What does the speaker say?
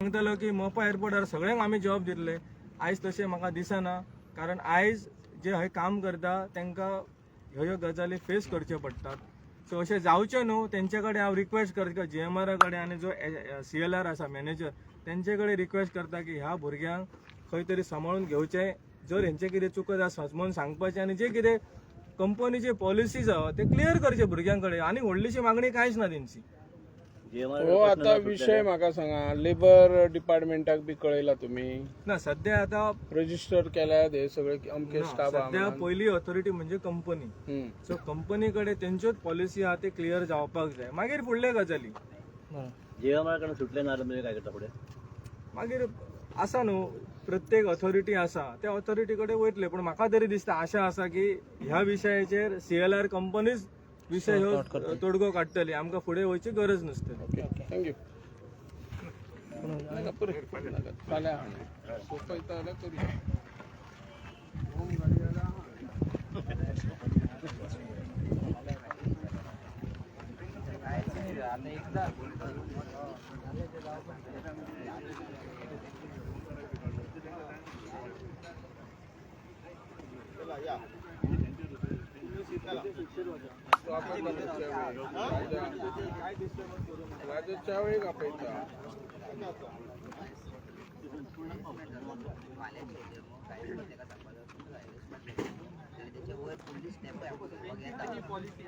सांगतलो की मोपा एअरपोर्टार सगळ्यांक आमी जॉब दितले. आयज तशें म्हाका दिसना, कारण आयज जे हय काम करता तांकां ह्यो गजाली फेस करच्यो पडटात. सो अशें जावचें न्हू. तेंचे कडेन हांव रिक्वेस्ट करता, GMR कडेन आनी जो CLR आसा मॅनेजर तेंचे कडेन रिक्वेस्ट करता की ह्या भुरग्यांक खंय तरी सांबाळून घेवचें. जर हेंचे कितें चुकत आसा म्हणून सांगपाचें आनी जे कितें कंपनीचे पॉलिसीज आहा ते क्लियर करचे भुरग्यां कडेन. आनी व्हडलीशी मागणी कांयच ना तेंची. हो, आता विषय म्हाका सांगा, लेबर डिपार्टमेंटाक बी कळयला तुम्ही? ना सध्या आता रजिस्टर केल्यात हे सगळे अमके स्टाफ सध्या पहिली ऑथॉरिटी म्हणजे कंपनी. सो कंपनी कडेन तेंच्योच पॉलिसी आहा ते क्लियर जावपाक जाय, मागीर फुडले गजाली. GMR कडे सुटले ना म्हणजे काय करता फुडें? मागीर आसा न्हू, प्रत्येक ऑथॉरिटी आसा त्या ऑथॉरिटी कडेन वयतले. पण म्हाका तरी दिसता, आशा आसा की ह्या विशयाचेर CLR कंपनीच विषय ह्यो तोडगो काडटली. आमकां फुडें वयची गरज नसतली. थँक्यू. फाल्यां सोंपयता जाल्यार करूया. राजाच्या वेळी कापयता. पॉलिसी